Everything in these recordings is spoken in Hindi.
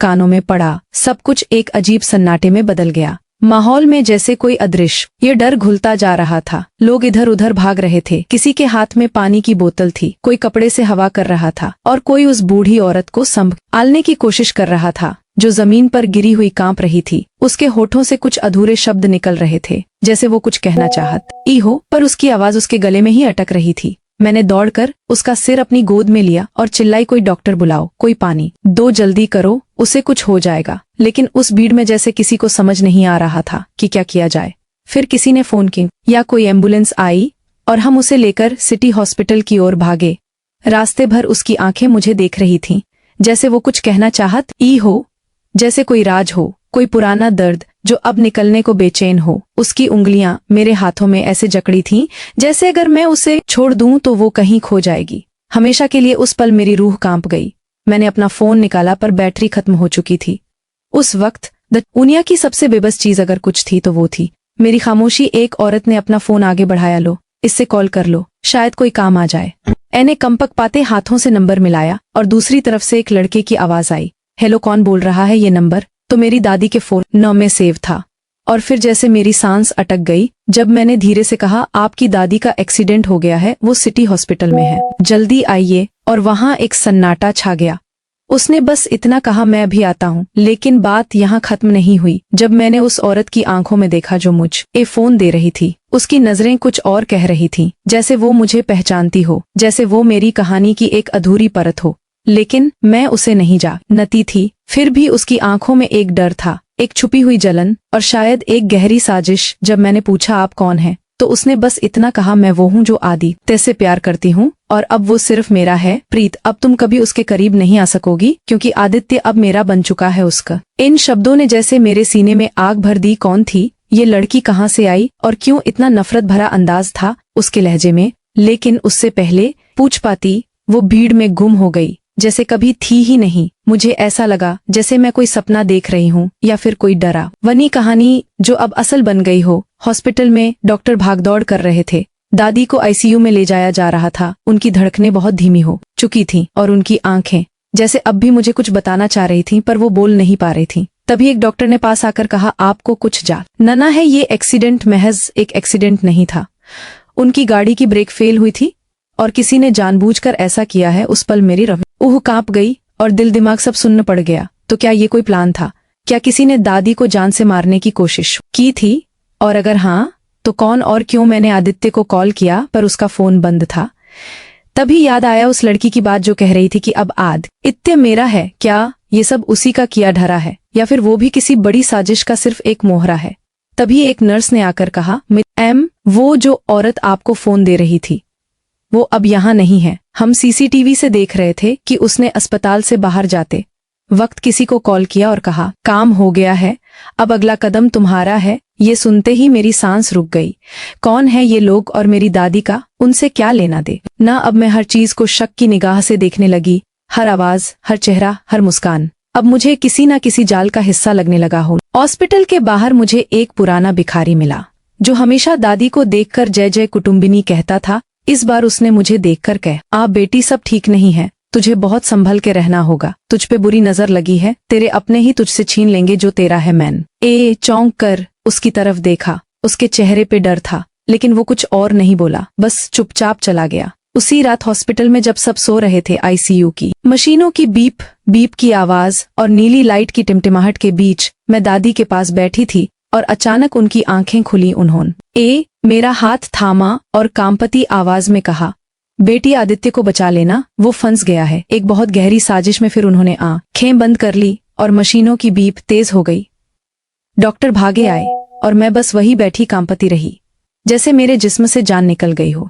कानों में पड़ा। सब कुछ एक अजीब सन्नाटे में बदल गया। माहौल में जैसे कोई अदृश्य ये डर घुलता जा रहा था। लोग इधर उधर भाग रहे थे। किसी के हाथ में पानी की बोतल थी, कोई कपड़े से हवा कर रहा था और कोई उस बूढ़ी औरत को संभालने की कोशिश कर रहा था जो जमीन पर गिरी हुई कांप रही थी। उसके होठों से कुछ अधूरे शब्द निकल रहे थे, जैसे वो कुछ कहना चाहती हो, पर उसकी आवाज उसके गले में ही अटक रही थी। मैंने दौड़कर उसका सिर अपनी गोद में लिया और चिल्लाई, कोई डॉक्टर बुलाओ, कोई पानी दो, जल्दी करो, उसे कुछ हो जाएगा। लेकिन उस भीड़ में जैसे किसी को समझ नहीं आ रहा था कि क्या किया जाए। फिर किसी ने फोन की या कोई एम्बुलेंस आई और हम उसे लेकर सिटी हॉस्पिटल की ओर भागे। रास्ते भर उसकी आंखें मुझे देख रही थीं, जैसे वो कुछ कहना चाहती हो, जैसे कोई राज हो, कोई पुराना दर्द जो अब निकलने को बेचैन हो। उसकी उंगलियां मेरे हाथों में ऐसे जकड़ी थीं जैसे अगर मैं उसे छोड़ दूं तो वो कहीं खो जाएगी हमेशा के लिए। उस पल मेरी रूह कांप गई। मैंने अपना फोन निकाला पर बैटरी खत्म हो चुकी थी। उस वक्त दुनिया की सबसे बेबस चीज अगर कुछ थी तो वो थी मेरी खामोशी। एक औरत ने अपना फोन आगे बढ़ाया, लो, इससे कॉल कर लो, शायद कोई काम आ जाए। मैंने कंपक पाते हाथों से नंबर मिलाया और दूसरी तरफ से एक लड़के की आवाज आई, हेलो, कौन बोल रहा है? ये नंबर तो मेरी दादी के फोन में सेव था। और फिर जैसे मेरी सांस अटक गई जब मैंने धीरे से कहा, आपकी दादी का एक्सीडेंट हो गया है, वो सिटी हॉस्पिटल में है, जल्दी आइए। और वहां एक सन्नाटा छा गया। उसने बस इतना कहा, मैं अभी आता हूँ। लेकिन बात यहाँ खत्म नहीं हुई। जब मैंने उस औरत की आंखों में देखा जो मुझे फोन दे रही थी, उसकी नजरें कुछ और कह रही थीं, जैसे वो मुझे पहचानती हो, जैसे वो मेरी कहानी की एक अधूरी परत हो। लेकिन मैं उसे नहीं जानती थी। फिर भी उसकी आंखों में एक डर था, एक छुपी हुई जलन और शायद एक गहरी साजिश। जब मैंने पूछा, आप कौन हैं, तो उसने बस इतना कहा, मैं वो हूँ जो आदित्य से प्यार करती हूँ और अब वो सिर्फ मेरा है। प्रीत, अब तुम कभी उसके करीब नहीं आ सकोगी क्योंकि आदित्य अब मेरा बन चुका है उसका। इन शब्दों ने जैसे मेरे सीने में आग भर दी। कौन थी ये लड़की, कहाँ से आई और क्यों? इतना नफरत भरा अंदाज था उसके लहजे में। लेकिन उससे पहले पूछ पाती, वो भीड़ में गुम हो गई, जैसे कभी थी ही नहीं। मुझे ऐसा लगा जैसे मैं कोई सपना देख रही हूँ या फिर कोई डरावनी कहानी जो अब असल बन गई हो। हॉस्पिटल में डॉक्टर भागदौड़ कर रहे थे। दादी को आईसीयू में ले जाया जा रहा था। उनकी धड़कनें बहुत धीमी हो चुकी थीं और उनकी आंखें जैसे अब भी मुझे कुछ बताना चाह रही थीं, पर वो बोल नहीं पा रही थीं। तभी एक डॉक्टर ने पास आकर कहा, आपको कुछ जानना है? ये एक्सीडेंट महज एक एक्सीडेंट नहीं था। उनकी गाड़ी की ब्रेक फेल हुई थी और किसी ने जानबूझकर ऐसा किया है। उस पल मेरी रूह कांप गई और दिल दिमाग सब सुन्न पड़ गया। तो क्या ये कोई प्लान था? क्या किसी ने दादी को जान से मारने की कोशिश की थी? और अगर हाँ, तो कौन और क्यों? मैंने आदित्य को कॉल किया पर उसका फोन बंद था। तभी याद आया उस लड़की की बात जो कह रही थी कि अब आदित्य मेरा है। क्या ये सब उसी का किया धरा है या फिर वो भी किसी बड़ी साजिश का सिर्फ एक मोहरा है? तभी एक नर्स ने आकर कहा, मैम, वो जो औरत आपको फोन दे रही थी वो अब यहाँ नहीं है। हम सीसीटीवी से देख रहे थे कि उसने अस्पताल से बाहर जाते वक्त किसी को कॉल किया और कहा, काम हो गया है, अब अगला कदम तुम्हारा है। ये सुनते ही मेरी सांस रुक गई। कौन है ये लोग और मेरी दादी का उनसे क्या लेना दे ना? अब मैं हर चीज को शक की निगाह से देखने लगी, हर आवाज, हर चेहरा, हर मुस्कान अब मुझे किसी ना किसी जाल का हिस्सा लगने लगा हो। हॉस्पिटल के बाहर मुझे एक पुराना भिखारी मिला जो हमेशा दादी को देखकर जय जय कुटुम्बिनी कहता था। इस बार उसने मुझे देखकर कहा, बेटी, सब ठीक नहीं है, तुझे बहुत संभल के रहना होगा। तुझ पे बुरी नजर लगी है, तेरे अपने ही तुझसे छीन लेंगे जो तेरा है। मैंने चौंक कर उसकी तरफ देखा। उसके चेहरे पे डर था, लेकिन वो कुछ और नहीं बोला, बस चुपचाप चला गया। उसी रात हॉस्पिटल में जब सब सो रहे थे, आईसीयू की मशीनों की बीप बीप की आवाज और नीली लाइट की टिमटिमाहट के बीच मैं दादी के पास बैठी थी और अचानक उनकी आंखें खुली। उन्होंने मेरा हाथ थामा और कांपती आवाज में कहा, बेटी, आदित्य को बचा लेना, वो फंस गया है। एक बहुत गहरी साजिश में फिर उन्होंने आंखें बंद कर ली और मशीनों की बीप तेज हो गई। डॉक्टर भागे आए और मैं बस वही बैठी कांपती रही, जैसे मेरे जिस्म से जान निकल गई हो।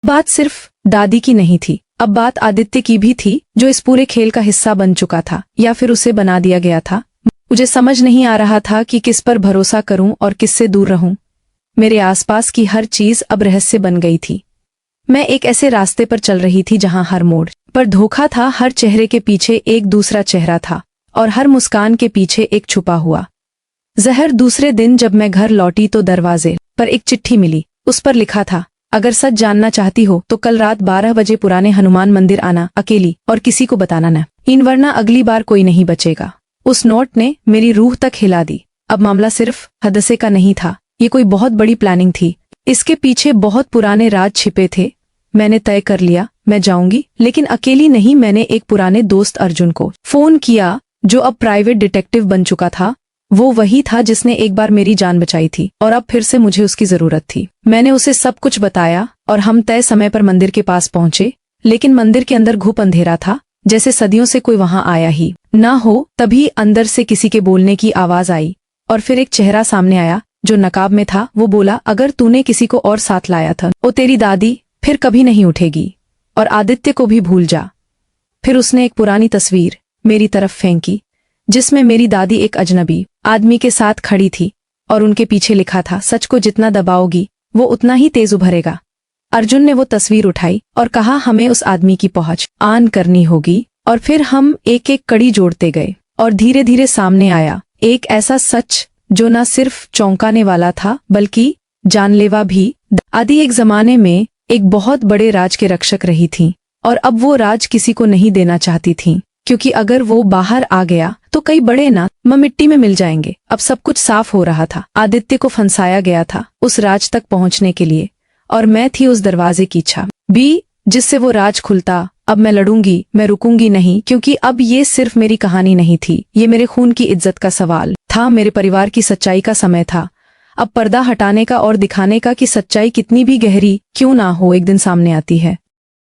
बात सिर्फ दादी की नहीं थी, अब बात आदित्य की भी थी, जो इस पूरे खेल का हिस्सा बन चुका था या फिर उसे बना दिया गया था। मुझे समझ नहीं आ रहा था कि किस पर भरोसा करूं और किससे दूर रहूं। मेरे आसपास की हर चीज अब रहस्य बन गई थी। मैं एक ऐसे रास्ते पर चल रही थी जहां हर मोड़ पर धोखा था, हर चेहरे के पीछे एक दूसरा चेहरा था और हर मुस्कान के पीछे एक छुपा हुआ जहर। दूसरे दिन जब मैं घर लौटी तो दरवाजे पर एक चिट्ठी मिली। उस पर लिखा था, अगर सच जानना चाहती हो तो कल रात 12 बजे पुराने हनुमान मंदिर आना, अकेली, और किसी को बताना न। इन वरना अगली बार कोई नहीं बचेगा। उस नोट ने मेरी रूह तक हिला दी। अब मामला सिर्फ हादसे का नहीं था, ये कोई बहुत बड़ी प्लानिंग थी। इसके पीछे बहुत पुराने राज छिपे थे। मैंने तय कर लिया, मैं जाऊंगी, लेकिन अकेली नहीं। मैंने एक पुराने दोस्त अर्जुन को फोन किया, जो अब प्राइवेट डिटेक्टिव बन चुका था। वो वही था जिसने एक बार मेरी जान बचाई थी और अब फिर से मुझे उसकी जरूरत थी। मैंने उसे सब कुछ बताया और हम तय समय पर मंदिर के पास पहुंचे, लेकिन मंदिर के अंदर घुप अंधेरा था, जैसे सदियों से कोई वहां आया ही ना हो। तभी अंदर से किसी के बोलने की आवाज आई और फिर एक चेहरा सामने आया जो नकाब में था। वो बोला, अगर तूने किसी को और साथ लाया था, वो तेरी दादी फिर कभी नहीं उठेगी, और आदित्य को भी भूल जा। फिर उसने एक पुरानी तस्वीर मेरी तरफ फेंकी, जिसमें मेरी दादी एक अजनबी आदमी के साथ खड़ी थी और उनके पीछे लिखा था, सच को जितना दबाओगी वो उतना ही तेज उभरेगा। अर्जुन ने वो तस्वीर उठाई और कहा, हमें उस आदमी की पहुंच आन करनी होगी। और फिर हम एक एक कड़ी जोड़ते गए और धीरे धीरे सामने आया एक ऐसा सच जो न सिर्फ चौंकाने वाला था बल्कि जानलेवा भी। आदि एक जमाने में एक बहुत बड़े राज के रक्षक रही थीं, और अब वो राज किसी को नहीं देना चाहती थीं, क्योंकि अगर वो बाहर आ गया तो कई बड़े नाम मिट्टी में मिल जाएंगे। अब सब कुछ साफ हो रहा था। आदित्य को फंसाया गया था उस राज तक पहुंचने के लिए, और मैं थी उस दरवाजे की छाप भी जिससे वो राज खुलता। अब मैं लड़ूंगी, मैं रुकूंगी नहीं, क्योंकि अब ये सिर्फ मेरी कहानी नहीं थी, ये मेरे खून की इज्जत का सवाल था, मेरे परिवार की सच्चाई का समय था। अब पर्दा हटाने का और दिखाने का कि सच्चाई कितनी भी गहरी क्यों ना हो, एक दिन सामने आती है।